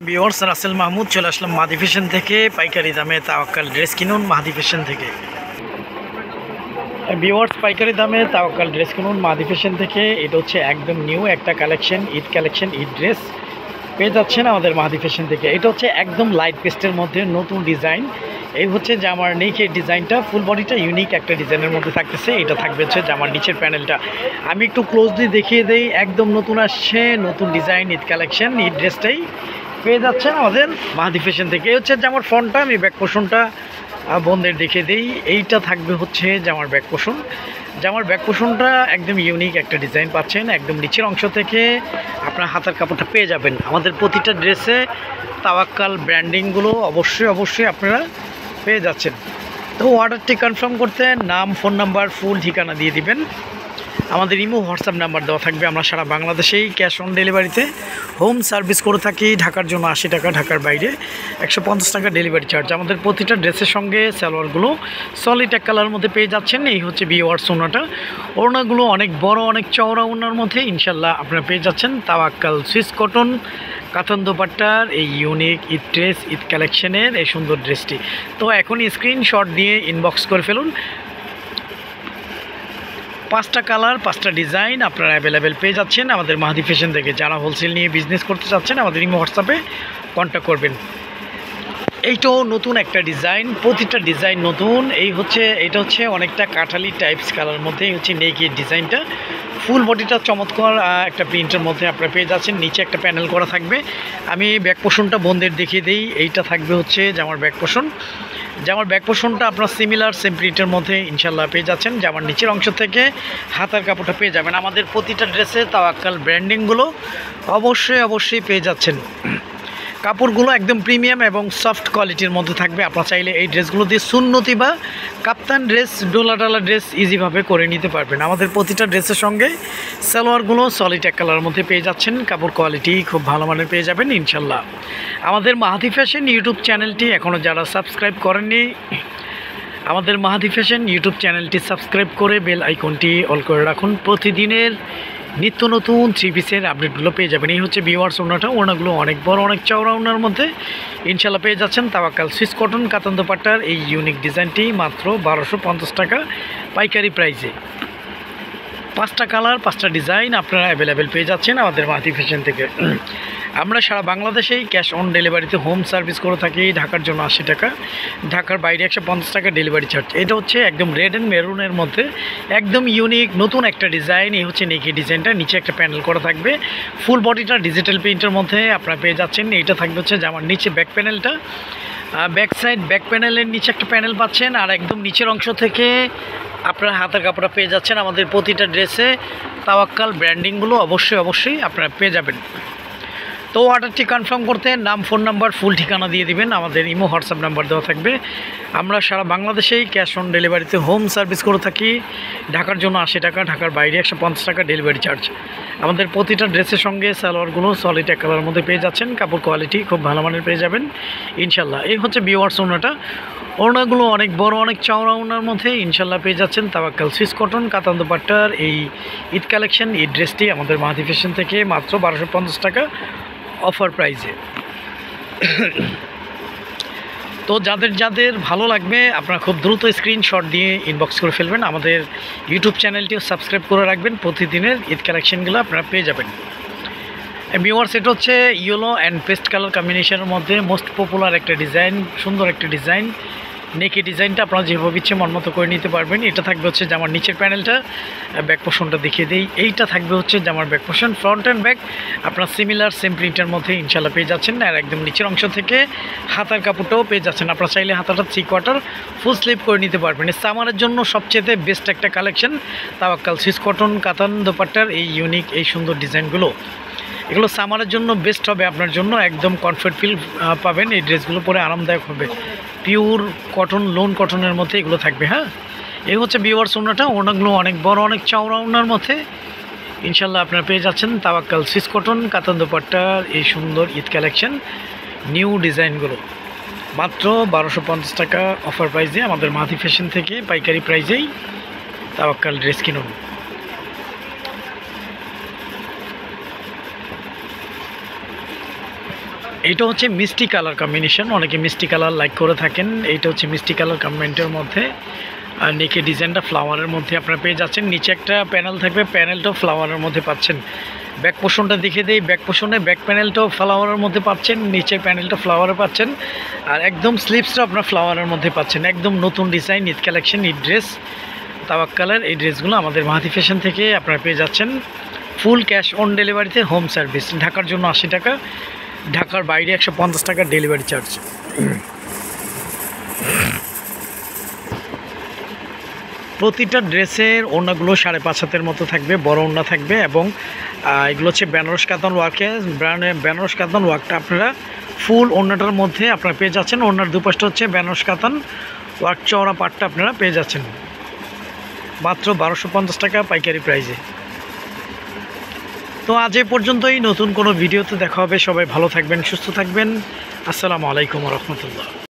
Viewers, Rasel Mahmud চলে আসলাম মাদি fashion থেকে। পাইকারি দামে তাওয়াক্কাল ড্রেস কিনুন মাদি ফ্যাশন থেকে। ভিউয়ার্স, পাইকারি দামে তাওয়াক্কাল ড্রেস কিনুন মাদি ফ্যাশন থেকে। এটা হচ্ছে একদম নিউ একটা কালেকশন, ঈদ ড্রেস পেয়ে যাচ্ছেন আমাদের মাদি ফ্যাশন থেকে। এটা হচ্ছে একদম লাইট পেস্টের মধ্যে নতুন ডিজাইন। এই হচ্ছে জামার নিচের ডিজাইনটা, ফুল বডিটা ইউনিক একটা ডিজাইনের মধ্যে থাকতেছে। এটা থাকবে হচ্ছে জামার নিচের প্যানেলটা। আমি একটু ক্লোজলি দেখিয়ে দেই, একদম নতুন আসছে, নতুন ডিজাইন, ঈদ কালেকশন। ঈদ ড্রেসটাই পেয়ে যাচ্ছেন আমাদের মাহাদি ফ্যাশন থেকে। এই হচ্ছে জামার ফ্রন্টটা, আমি ব্যাক পোর্শনটা বন্ধের দেখিয়ে দিই। এইটা থাকবে হচ্ছে জামার ব্যাক পোর্শন। জামার ব্যাক পোর্শনটা একদম ইউনিক একটা ডিজাইন পাচ্ছেন। একদম নিচের অংশ থেকে আপনার হাতের কাপড়টা পেয়ে যাবেন। আমাদের প্রতিটা ড্রেসে তাওয়াক্কাল ব্র্যান্ডিংগুলো অবশ্যই আপনারা পেয়ে যাচ্ছেন। তো অর্ডারটি কনফার্ম করতে নাম, ফোন নাম্বার, ফুল ঠিকানা দিয়ে দিবেন। আমাদের ইমো হোয়াটসঅ্যাপ নাম্বার দেওয়া থাকবে। আমরা সারা বাংলাদেশেই ক্যাশ অন ডেলিভারিতে হোম সার্ভিস করে থাকি। ঢাকার জন্য 80 টাকা, ঢাকার বাইরে 150 টাকা ডেলিভারি চার্জ। আমাদের প্রতিটা ড্রেসের সঙ্গে সালোয়ারগুলো সলিড এক কালারের মধ্যে পেয়ে যাচ্ছেন। এই হচ্ছে ভিউয়ার্স ওড়নাটা। ওড়নাগুলো অনেক বড়, অনেক চওড়া ওড়নার মধ্যে ইনশাল্লাহ আপনারা পেয়ে যাচ্ছেন তাওয়াক্কাল সুইস কটন কাতান দোপাট্টার এই ইউনিক ঈদ ড্রেস, ঈদ কালেকশনের এই সুন্দর ড্রেসটি। তো এখনই স্ক্রিনশট দিয়ে ইনবক্স করে ফেলুন। 5টা কালার, 5টা ডিজাইন আপনারা অ্যাভেলেবেল পেয়ে যাচ্ছেন আমাদের মাহাদি ফ্যাশন থেকে। যারা হোলসেল নিয়ে বিজনেস করতে চাচ্ছেন আমাদের ইমো হোয়াটসঅ্যাপে কন্ট্যাক্ট করবেন। এইটাও নতুন একটা ডিজাইন, প্রতিটা ডিজাইন নতুন। এটা হচ্ছে অনেকটা কাঠালি টাইপস কালার মধ্যে হচ্ছে নেকের ডিজাইনটা। ফুল বডিটা চমৎকার একটা প্রিন্টের মধ্যে আপনারা পেয়ে যাচ্ছেন। নিচে একটা প্যানেল করা থাকবে। আমি ব্যাক পোর্শনটা বন্ধের দেখিয়ে দিই। এইটা থাকবে হচ্ছে জামার ব্যাক পোর্শন। জামার ব্যাক পোর্শনটা আপনার সিমিলার সেম প্রিন্টের মধ্যে ইনশাল্লাহ পেয়ে যাচ্ছেন। জামার নিচের অংশ থেকে হাতার কাপড়টা পেয়ে যাবেন। আমাদের প্রতিটা ড্রেসে তাওয়াক্কাল ব্র্যান্ডিংগুলো অবশ্যই পেয়ে যাচ্ছেন। কাপড়গুলো একদম প্রিমিয়াম এবং সফট কোয়ালিটির মধ্যে থাকবে। আপনারা চাইলে এই ড্রেসগুলো দিয়ে সুন্নতি বা কাপ্তান ড্রেস, ডোলা ড্রেস ইজিভাবে করে নিতে পারবেন। আমাদের প্রতিটা ড্রেসের সঙ্গে সালোয়ারগুলো সলিড এক কালারের মধ্যে পেয়ে যাচ্ছেন। কাপড় কোয়ালিটি খুব ভালো মানের পেয়ে যাবেন ইনশাল্লাহ। আমাদের মাহাদি ফ্যাশন ইউটিউব চ্যানেলটি এখনও যারা সাবস্ক্রাইব করেননি, আমাদের মাহাদি ফ্যাশন ইউটিউব চ্যানেলটি সাবস্ক্রাইব করে বেল আইকনটি অল করে রাখুন। প্রতিদিনের নিত্য নতুন 3 পিসের আপডেটগুলো পেয়ে যাবেন। এই হচ্ছে ভিউয়ার্স ওড়নাগুলো অনেক বড়, অনেক চওড়া ওড়নার মধ্যে ইনশাল্লাহ পেয়ে যাচ্ছেন তাওয়াক্কাল সুইস কটন কাতান দোপাট্টার এই ইউনিক ডিজাইনটি মাত্র 1250 টাকা পাইকারি প্রাইসে। 5টা কালার, 5টা ডিজাইন আপনারা অ্যাভেলেবেল পেয়ে যাচ্ছেন আমাদের মাহাদি ফ্যাশন থেকে। আমরা সারা বাংলাদেশেই ক্যাশ অন ডেলিভারিতে হোম সার্ভিস করে থাকি। ঢাকার জন্য 80 টাকা, ঢাকার বাইরে 150 টাকা ডেলিভারি চার্জ। এটা হচ্ছে একদম রেড অ্যান্ড মেরুনের মধ্যে একদম ইউনিক নতুন একটা ডিজাইন। এই হচ্ছে নেকি ডিজাইনটা, নিচে একটা প্যানেল করা থাকবে। ফুল বডিটা ডিজিটাল প্রিন্টের মধ্যে আপনারা পেয়ে যাচ্ছেন। এইটা থাকবে হচ্ছে জামার নিচে ব্যাক প্যানেলটা, ব্যাক সাইড ব্যাক প্যানেলের নিচে একটা প্যানেল পাচ্ছেন। আর একদম নিচের অংশ থেকে আপনারা হাতের কাপড়টা পেয়ে যাচ্ছেন। আমাদের প্রতিটা ড্রেসে তাওয়াক্কাল ব্র্যান্ডিংগুলো অবশ্যই আপনারা পেয়ে যাবেন। তো অর্ডারটি কনফার্ম করতে নাম, ফোন নাম্বার, ফুল ঠিকানা দিয়ে দিবেন। আমাদের ইমো হোয়াটসঅ্যাপ নাম্বার দেওয়া থাকবে। আমরা সারা বাংলাদেশেই ক্যাশ অন ডেলিভারিতে হোম সার্ভিস করে থাকি। ঢাকার জন্য 80 টাকা, ঢাকার বাইরে 150 টাকা ডেলিভারি চার্জ। আমাদের প্রতিটা ড্রেসের সঙ্গে সালোয়ারগুলো সলিড এক কালারের মধ্যে পেয়ে যাচ্ছেন। কাপড় কোয়ালিটি খুব ভালো মানের পেয়ে যাবেন ইনশাল্লাহ। এই হচ্ছে ভিউয়ার্স ওড়নাগুলো অনেক বড়, অনেক চওড়া ওড়নার মধ্যে ইনশাল্লাহ পেয়ে যাচ্ছেন তাওয়াক্কাল সুইস কটন কাতান দোপাট্টার এই ঈদ কালেকশন, ঈদ ড্রেসটি আমাদের মাহাদি ফ্যাশন থেকে মাত্র 1250 টাকা অফার প্রাইসে। তো যাদের ভালো লাগবে আপনারা খুব দ্রুত স্ক্রিনশট দিয়ে ইনবক্স করে ফেলবেন। আমাদের ইউটিউব চ্যানেলটিও সাবস্ক্রাইব করে রাখবেন। প্রতিদিনের ঈদ কালেকশনগুলো আপনারা পেয়ে যাবেন। ভিউয়ার্স, এটা হচ্ছে ইয়েলো অ্যান্ড পেস্ট কালার কম্বিনেশনের মধ্যে মোস্ট পপুলার একটা ডিজাইন, সুন্দর একটা ডিজাইন। নেকি ডিজাইনটা আপনারা যেভাবে ইচ্ছে মনমতো করে নিতে পারবেন। এটা থাকবে হচ্ছে জামার নিচের প্যানেলটা, ব্যাক পোর্শনটা দেখিয়ে দিই। এইটা থাকবে হচ্ছে জামার back portion, front and back আপনার সিমিলার সেম প্রিন্টের মধ্যে ইনশাল্লাহ পেয়ে যাচ্ছেন। আর একদম নিচের অংশ থেকে হাতার কাপড়টাও পেয়ে যাচ্ছেন। আপনারা চাইলে হাতাটা 3/4 ফুল স্লিভ করে নিতে পারবেন। সামারের জন্য সবচেয়ে বেস্ট একটা কালেকশন তাওয়াক্কাল সুইস কটন কাতান দোপাট্টার এই ইউনিক এই সুন্দর ডিজাইনগুলো। এগুলো সামারের জন্য বেস্ট হবে আপনার জন্য। একদম কমফর্ট ফিল পাবেন। এই ড্রেসগুলো পরে আরামদায়ক হবে। পিওর কটন, লোন কটনের মধ্যে এগুলো থাকবে। হ্যাঁ, এই হচ্ছে ভিউয়ার্স ওড়নাগুলো অনেক বড়, অনেক চওড়া ওড়নার মধ্যে ইনশাল্লাহ আপনারা পেয়ে যাচ্ছেন তাওয়াক্কাল সুইস কটন কাতান দোপাট্টার এই সুন্দর ঈদ কালেকশন নিউ ডিজাইনগুলো মাত্র 1250 টাকা অফার প্রাইসে আমাদের মাহাদি ফ্যাশন থেকে পাইকারি প্রাইসেই তাওয়াক্কাল ড্রেস কিনুন। এটা হচ্ছে মিষ্টি কালার কম্বিনেশন, অনেকে মিষ্টি কালার লাইক করে থাকেন। এইটা হচ্ছে মিষ্টি কালার কম্বিনেশনের মধ্যে, আর নেকে ডিজাইনটা ফ্লাওয়ারের মধ্যে আপনারা পেয়ে যাচ্ছেন। নিচে একটা প্যানেল থাকবে, প্যানেলটাও ফ্লাওয়ারের মধ্যে পাচ্ছেন। ব্যাক পোর্শনটা দেখে দেই, ব্যাক পোর্শনে ব্যাক প্যানেলটাও ফ্লাওয়ারের মধ্যে পাচ্ছেন, নিচের প্যানেলটা ফ্লাওয়ারে পাচ্ছেন, আর একদম স্লিভসটা আপনার ফ্লাওয়ারের মধ্যে পাচ্ছেন। একদম নতুন design, Eid collection, Eid dress, তাওয়াক্কালের এই ড্রেসগুলো আমাদের মাহাদি ফ্যাশন থেকে আপনারা পেয়ে যাচ্ছেন। ফুল ক্যাশ অন ডেলিভারিতে, হোম সার্ভিস। ঢাকার জন্য 80 টাকা, ঢাকার বাইরে 150 টাকা ডেলিভারি চার্জ। প্রতিটা ড্রেসের ওড়নাগুলো 5.5 হাতের মতো থাকবে, বড় ওড়না থাকবে, এবং এগুলো হচ্ছে বেনারস কাতান ওয়ার্কে। বেনারস কাতান ওয়ার্কটা আপনারা ফুল ওড়নাটার মধ্যে আপনারা পেয়ে যাচ্ছেন। ওড়নার দুপাশটা হচ্ছে বেনারস কাতান ওয়ার্ক, চওড়া পাটটা আপনারা পেয়ে যাচ্ছেন মাত্র 1250 টাকা পাইকারি প্রাইজে। তো আজ এ পর্যন্তই, নতুন কোনো ভিডিওতে দেখা হবে। সবাই ভালো থাকবেন, সুস্থ থাকবেন। আসসালামু আলাইকুম ওয়া রাহমাতুল্লাহ।